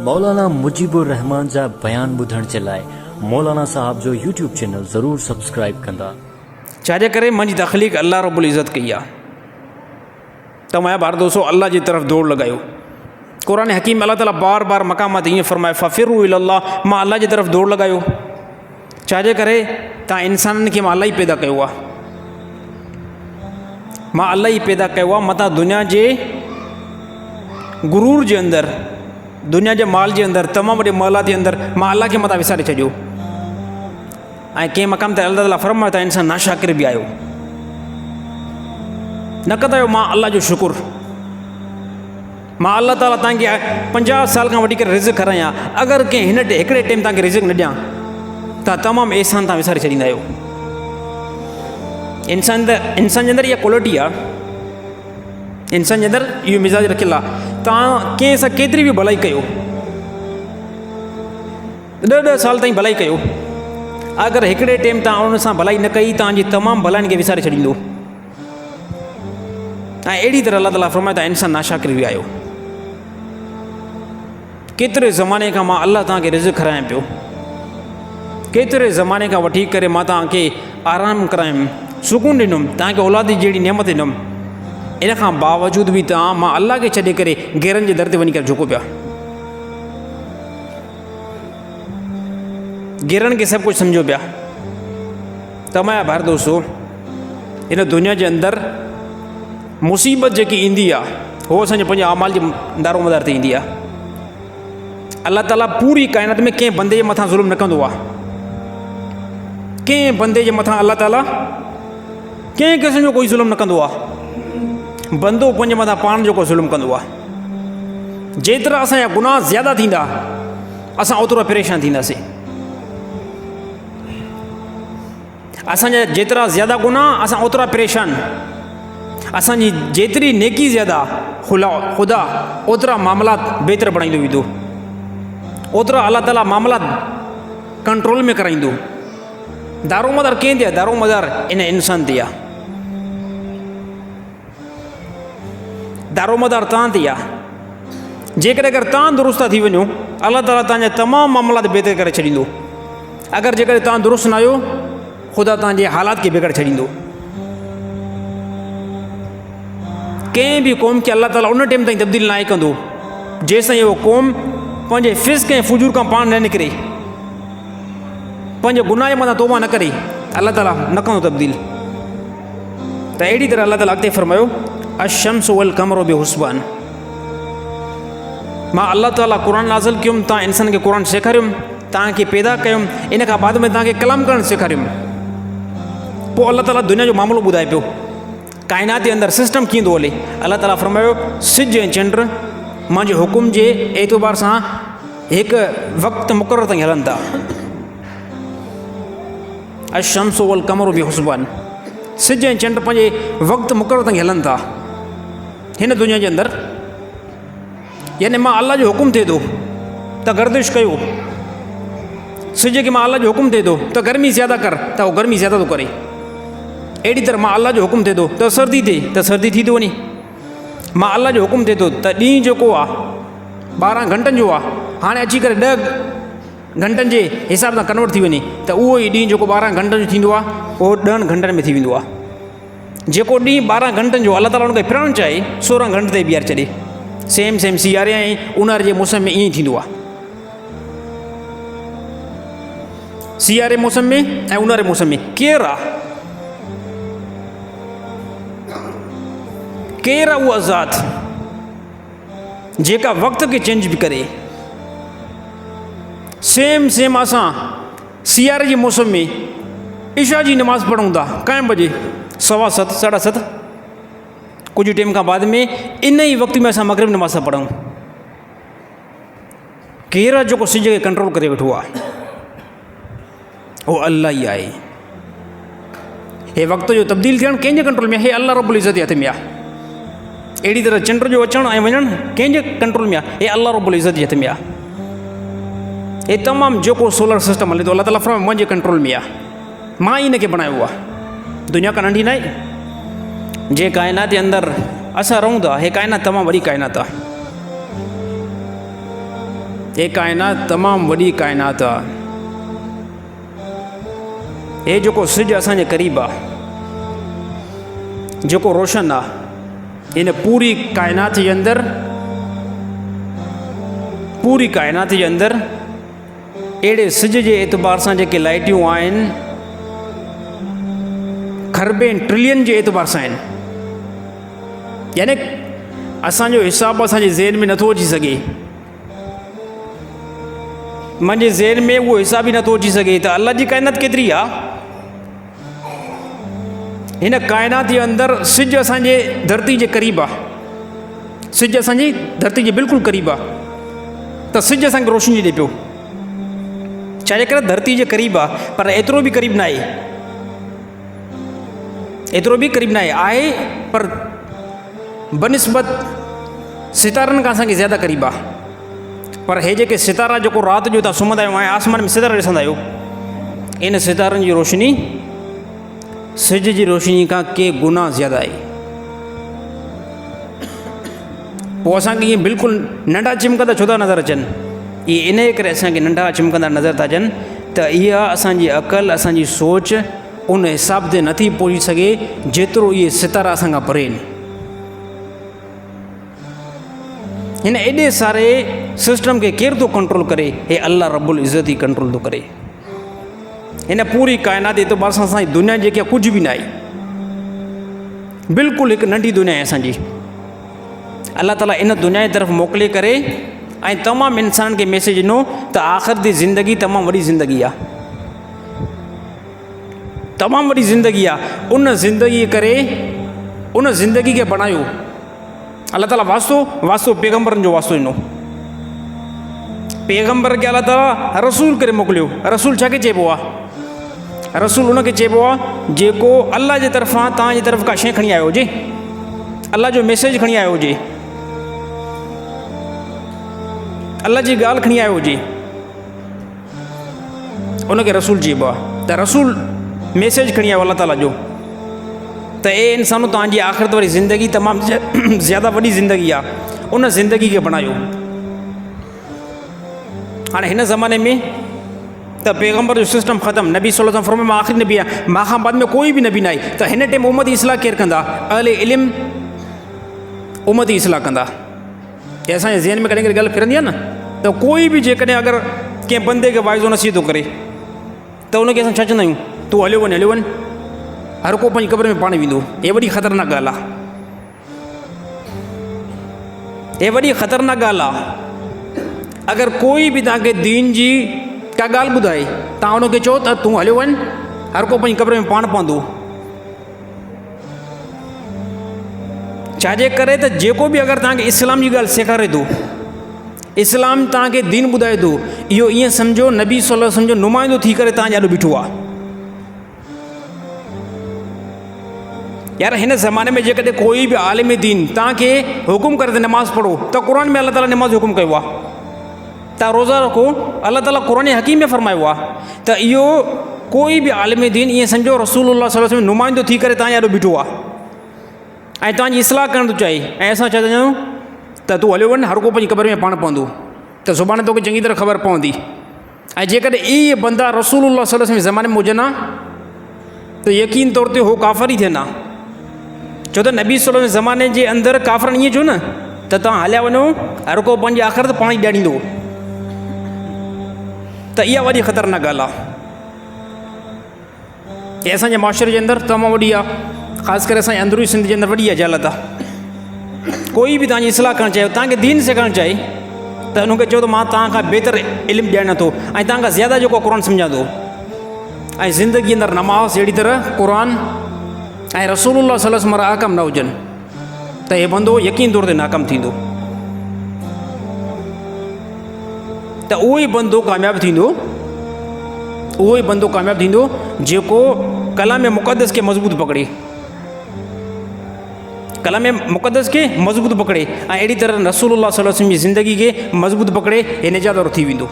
मौलाना मुजीबुर रहमान जा बयान ॿुधण जे लाइ मौलाना साहब जो यूट्यूब चैनल ज़रूर सब्सक्राइब कंदा। छाजे करे मुंहिंजी तख़लीक़ अल्लाह रब्बुल इज़्ज़त कई आहे। त मुंहिंजा ॿार दोस्तो अल्लाह जी तरफ़ दौड़ लॻायो। क़ुरान हकीम अल्लाह ताला बार बार मक़ामात ईअं फ़रमाए फ़फ़िरू इलल्लाह, मां अल्लाह जी तरफ़ दौड़ लॻायो। छाजे करे तव्हां इंसाननि खे मां अल्लाह ई पैदा कयो आहे, मां अल्लाह ई पैदा कयो आहे। मथां दुनिया जे गुरूर जे अंदरि, दुनिया जे माल जे अंदरि, तमामु वॾे मालात जे अंदरि मां अल्लाह खे मथां विसारे छॾियो। ऐं कंहिं मक़ाम ते अल्लाह ताला फरमायो त इंसान नाशाकिर बि आहियो, न कंदा आहियो मां अल्लाह जो शुकुर। मां अल्लाह ताला तव्हांखे 50 साल खां वठी करे रिज़्क़ खारायां, अगरि कंहिं हिकिड़े टाइम तव्हांखे रिज़्क़ न ॾियां त तमामु एहसान तव्हां विसारे छॾींदा आहियो। इंसान जे अंदरि इहा क्वालिटी आहे, इंसान जे अंदरि इहो मिज़ाज रखियलु आहे। तव्हां कंहिं सां केतिरी बि भलाई कयो, 10 साल ताईं भलाई कयो, अगरि हिकिड़े टाइम तव्हां उन सां भलाई न कई, तव्हांजी तमामु भलाइनि खे विसारे छॾींदो। ऐं अहिड़ी तरह अल्लाह ताला फरमाए त इंसान नाशाकिर बि आहियो। केतिरे ज़माने खां मां अल्लाह तव्हांखे रिज़्क़ खारायां पियो, केतिरे ज़माने खां वठी करे मां तव्हांखे आराम करायुमि, सुकून ॾिनुमि, तव्हांखे औलाद जहिड़ी नेमत ॾिनुमि। इन खां बावजूद बि तव्हां मां अल्लाह खे छॾे करे गैरनि जे दर ते वञी करे झुको पिया, गैरनि खे सभु कुझु सम्झो पिया। त मुंहिंजा भाइर दोस्तो, इन दुनिया जे अंदरि मुसीबत जेकी ईंदी आहे उहो असांजे पंहिंजे अमाल जे दारो मदार ते ईंदी आहे। अल्लाह ताला पूरी काइनात में कंहिं बंदे जे मथां ज़ुल्म न कंदो आहे। कंहिं बंदे जे मथां अल्लाह ताला कंहिं क़िस्म जो कोई ज़ुल्म न कंदो आहे। बंदो पंहिंजे मथां पाण जेको ज़ुल्म कंदो आहे। जेतिरा असांजा गुनाह ज़्यादा थींदा असां ओतिरो परेशान थींदासीं। असांजा जेतिरा ज़्यादा गुनाह असां ओतिरा परेशान, असांजी जेतिरी नेकी ज़्यादा ख़ुदा ओतिरा मामलात बहितर बणाईंदो वेंदो, ओतिरा अल्लाह ताला मामलात कंट्रोल में कराईंदो। दारोमदार कंहिं ते आहे? दारोमदार इन इंसान ते आहे, दारोमदार तव्हां ते आहे। जेकॾहिं अगरि तव्हां दुरुस्त था थी वञो, अल्लाह ताला तव्हांजा तमामु मामलात बहितर करे छॾींदो। अगरि जेकॾहिं तव्हां दुरुस्त न आहियो, ख़ुदा तव्हांजे हालात खे बिगाड़े छॾींदो। कंहिं बि क़ौम खे अल्लाह ताला उन टाइम ताईं तब्दील न आहे कंदो जेसिताईं उहो क़ौम पंहिंजे फिस्क ऐं फुजूर खां पाण न निकिरे, पंहिंजे गुनाह जे मथां तौबा न करे, अल्लाह ताला न कंदो तब्दील। त अहिड़ी तरह अल्लाह ताला अॻिते फरमायो, अशम्सु वल क़मरु बिहुस्बान। मां अल्लाह ताला क़ुरान नाज़िल कयुमि, तव्हां इंसान खे क़ुरान सेखारियुमि, तव्हांखे पैदा कयुमि, इन खां बाद में तव्हांखे कलाम करणु सेखारियुमि। पोइ अल्लाह ताला दुनिया जो मामिलो ॿुधाए पियो, काइनात जे अंदरि सिस्टम कीअं थो हले। अल्लाह ताला फरमायो, सिज ऐं चंड मुंहिंजे हुकुम जे एतबार सां हिकु वक़्तु मुक़ररु ताईं हलनि था। अशम्सु वल क़मरु बिहुस्बान, सिज ऐं चंड पंहिंजे वक़्तु मुक़ररु ताईं हलनि था हिन दुनिया जे अंदरि। यानी मां अल्लाह जो हुकुम थिए थो त गर्दिश कयो, सिज खे मां अल्लाह जो हुकुम थिए थो त गर्मी ज़्यादा कर त उहो गर्मी ज़्यादा थो करे। अहिड़ी तरह मां अल्लाह जो हुकुम थिए थो त सर्दी थिए त सर्दी थी थो वञे। मां अल्लाह जो हुकुम थिए थो त ॾींहुं जेको आहे 12 घंटनि जो आहे, हाणे अची करे 10 घंटनि जे हिसाब सां कन्वर्ट थी वञे त उहो ई ॾींहुं जेको 12 घंटनि जो थींदो आहे उहो 10 घंटनि में थी वेंदो आहे। जेको ॾींहुं 12 घंटनि जो अल्लाह ताला हुनखे फिरणु चाहे 16 घंटे ते ॿीहारे छॾे। सेम सियारे ऐं ऊन्हारे जे मौसम में ईअं ई थींदो आहे। सियारे मौसम में ऐं ऊन्हारे मौसम में केरु आहे? केरु आहे उहा ज़ात जेका वक़्त खे चेंज बि करे? सेम असां सियारे जे मौसम में इशा जी नमाज़ पढ़ूं था कंहिं बजे? 7:15 7:30। कुझु टाइम खां बाद में इन ई वक़्त में असां मग़रिब नमाज़ था पढ़ूं। केरु आहे जेको सिज खे कंट्रोल करे वेठो आहे? उहो अल्लाह ई आहे। हे वक़्त जो तब्दील थियणु कंहिंजे कंट्रोल में आहे? हे अल्लाह रब्बुल इज़्ज़त जे हथ में आहे। अहिड़ी तरह चंड जो अचणु ऐं वञणु कंहिंजे कंट्रोल में आहे? हे अल्लाह रब्बुल इज़्ज़त जे हथ में आहे। हे तमामु जेको सोलर सिस्टम हले थो अल्लाह ताला फरमाए मुंहिंजे कंट्रोल में आहे, मां ई हिन खे बणायो आहे। दुनिया का नंढी न आहे। जे काइनात जे अंदरि असां रहूं था, हे काइनात तमामु वॾी काइनात आहे। हे काइनात तमामु वॾी काइनात आहे। हे जेको सिॼु असांजे क़रीब आहे, जेको रोशन आहे, हिन पूरी काइनात जे अंदरि अहिड़े सिज जे एतबार सां जेके लाइटियूं आहिनि खरबें ट्रिलियन जे एतबार सां आहिनि। यानी असांजो हिसाबु असांजे ज़हन में नथो अची सघे, मुंहिंजे ज़हन में उहो हिसाब ई नथो अची सघे त अल्लाह जी काइनात केतिरी आहे। हिन काइनात जे अंदरि सिज असांजे धरती जे क़रीब आहे, सिज असांजी धरती जे बिल्कुलु क़रीब आहे, त सिज असांखे रोशनी ॾिए पियो। छाजे करे धरती जे क़रीब आहे, पर एतिरो बि क़रीब न आहे, एतिरो बि क़रीब न आहे, पर बनिस्बत सितारनि खां असांखे ज़्यादा क़रीब आहे। पर हे जेके सितारा जेको राति जो तव्हां सुम्हंदा आहियो ऐं आसमान में सितारा ॾिसंदा आहियो, इन सितारनि जी रोशनी सिज जी रोशनी खां के गुना ज़्यादा आहे। पोइ असांखे ईअं बिल्कुलु नंढा चिमकंदा छो था नज़र अचनि, इहे इन करे असांखे नंढा चिमकंदा नज़र था अचनि त इहा असांजी अक़ल, असांजी सोच उन हिसाब ते नथी पहुची सघे जेतिरो इहे सितारा असांखां परे आहिनि। हिन एॾे सारे सिस्टम खे केरु थो कंट्रोल करे? हे अल्लाह रब्बुल इज़्ज़त ई कंट्रोल थो करे। हिन पूरी काइनात एतबार सां असांजी दुनिया जेकी आहे कुझु बि न आहे, बिल्कुलु हिकु नंढी दुनिया आहे असांजी। अल्लाह ताला इन दुनिया जी तरफ़ मोकिले करे ऐं तमामु इंसाननि खे मैसेज ॾिनो त आख़िर जी ज़िंदगी तमामु वॾी ज़िंदगी आहे, तमामु वॾी ज़िंदगी आहे। उन ज़िंदगी करे उन ज़िंदगी खे बणायो अल्लाह ताला। वास्तो पैगम्बरनि जो वास्तो ॾिनो, पैगम्बर खे अल्लाह ताला रसूल करे मोकिलियो। रसूल छा खे चइबो आहे? रसूल उनखे चइबो आहे जेको अल्लाह जे तरफ़ां तव्हांजी तरफ़ का शइ खणी आयो हुजे, अल्लाह जो मैसेज खणी आयो हुजे, अल्लाह जी ॻाल्हि खणी आयो हुजे, उनखे रसूल चइबो आहे। त रसूल मैसेज खणी आयो अल्लाह ताला जो, त ए इंसानो तव्हांजी आख़िरत वारी ज़िंदगी तमामु ज़्यादा वॾी ज़िंदगी आहे, उन ज़िंदगी खे बणायो। हाणे हिन ज़माने में त पैगम्बर जो सिस्टम ख़तमु, नबी सल्लल्लाहु अलैहि वसल्लम फरमायो मां आख़िरी नबी आहियां, मां खां बाद में कोई बि नबी न आहे। त हिन टाइम उम्मत इस्लाह केरु कंदा? अहले इल्म उम्मत इस्लाह कंदा। हे असांजे ज़हन में कॾहिं कॾहिं ॻाल्हि फिरंदी आहे न, त कोई बि जेकॾहिं अगरि कंहिं बंदे खे वाइज़ो नसीहत थो करे त उनखे असां छा चवंदा आहियूं? तूं हलियो वञु, हर को पंहिंजी क़बर में पाण वेंदो। हे वॾी ख़तरनाक ॻाल्हि आहे, हे वॾी ख़तरनाक ॻाल्हि आहे। अगरि कोई बि तव्हांखे दीन जी का ॻाल्हि ॿुधाए, तव्हां उनखे चओ त तूं हलियो वञु, हर को पंहिंजी क़बर में पाण पवंदो। छाजे करे त जेको बि अगरि तव्हांखे इस्लाम जी ॻाल्हि सेखारे थो, इस्लाम तव्हांखे दीन ॿुधाए थो, इहो ईअं सम्झो नबी सल्लल्लाहु अलैहि वसल्लम जो नुमाइंदो थी करे तव्हां ॾाढो बीठो आहे। यार हिन ज़माने में जेकॾहिं कोई बि आलिम दीन तव्हांखे हुकुम करे त नमाज़ पढ़ो, त क़ुर में अल्लाह ताला नमाज़ हुकुम कयो आहे। तव्हां रोज़ा रखो, अल्लाह ताला क़ुर हकीम में फरमायो आहे। त इहो कोई बि आलिम दीन ईअं सम्झो रसूलुल्लाह सल्लल्लाहु अलैहि वसल्लम नुमाइंदो थी करे तव्हां ॾाढो बीठो आहे ऐं तव्हांजी इस्लाह करणु थो चाहे। ऐं असां छा चवंदा आहियूं त तूं हलियो वञु, हर को पंहिंजी क़बर में पाण पवंदो, त सुभाणे तोखे चङी तरह ख़बर पवंदी। ऐं जेकॾहिं इहे बंदा रसूलुल्लाह सल्लल्लाहु अलैहि वसल्लम जे ज़माने में हुजनि हा त यकीन तौर ते उहो काफ़िर ई थियनि हा। छो त नबी सल्लल्लाहु अलैहि वसल्लम ज़माने जे अंदरि काफ़िरनि ईअं छो न त तव्हां हलिया वञो, हर को पंहिंजी आख़िरत पाण ई ॼाणींदो। त इहा वॾी ख़तरनाक ॻाल्हि आहे। इहा असांजे मुआशरे जे अंदरि तमामु वॾी आहे, ख़ासि करे असांजे अंदरूनी सिंध जे अंदरि वॾी अजालत आहे। कोई बि तव्हांजी इस्लाह करणु चाहे, तव्हांखे दीन सेखारणु चाहे, त हुनखे चओ त मां तव्हांखां बहितरु इल्मु ॾियणु नथो ऐं तव्हांखां ज़्यादा जेको क़ुर सम्झां थो। ऐं ज़िंदगी अंदरि नमाज़ अहिड़ी तरह क़ुर ऐं रसूलुल्लाह सल्लल्लाहु अलैहि वसल्लम वारा अहकाम न हुजनि त हे बंदो यकीन तौर ते नाकाम थींदो। त उहो ई बंदो कामयाबु थींदो, उहो ई बंदो कामयाबु थींदो जेको कलाम मुक़द्दस खे मज़बूत पकड़े, कलाम मुक़द्दस खे मज़बूत पकड़े ऐं अहिड़ी तरह रसूलुल्लाह सल्लल्लाहु अलैहि वसल्लम जी ज़िंदगी खे मज़बूत पकड़े, हे निजात वारो थी वेंदो।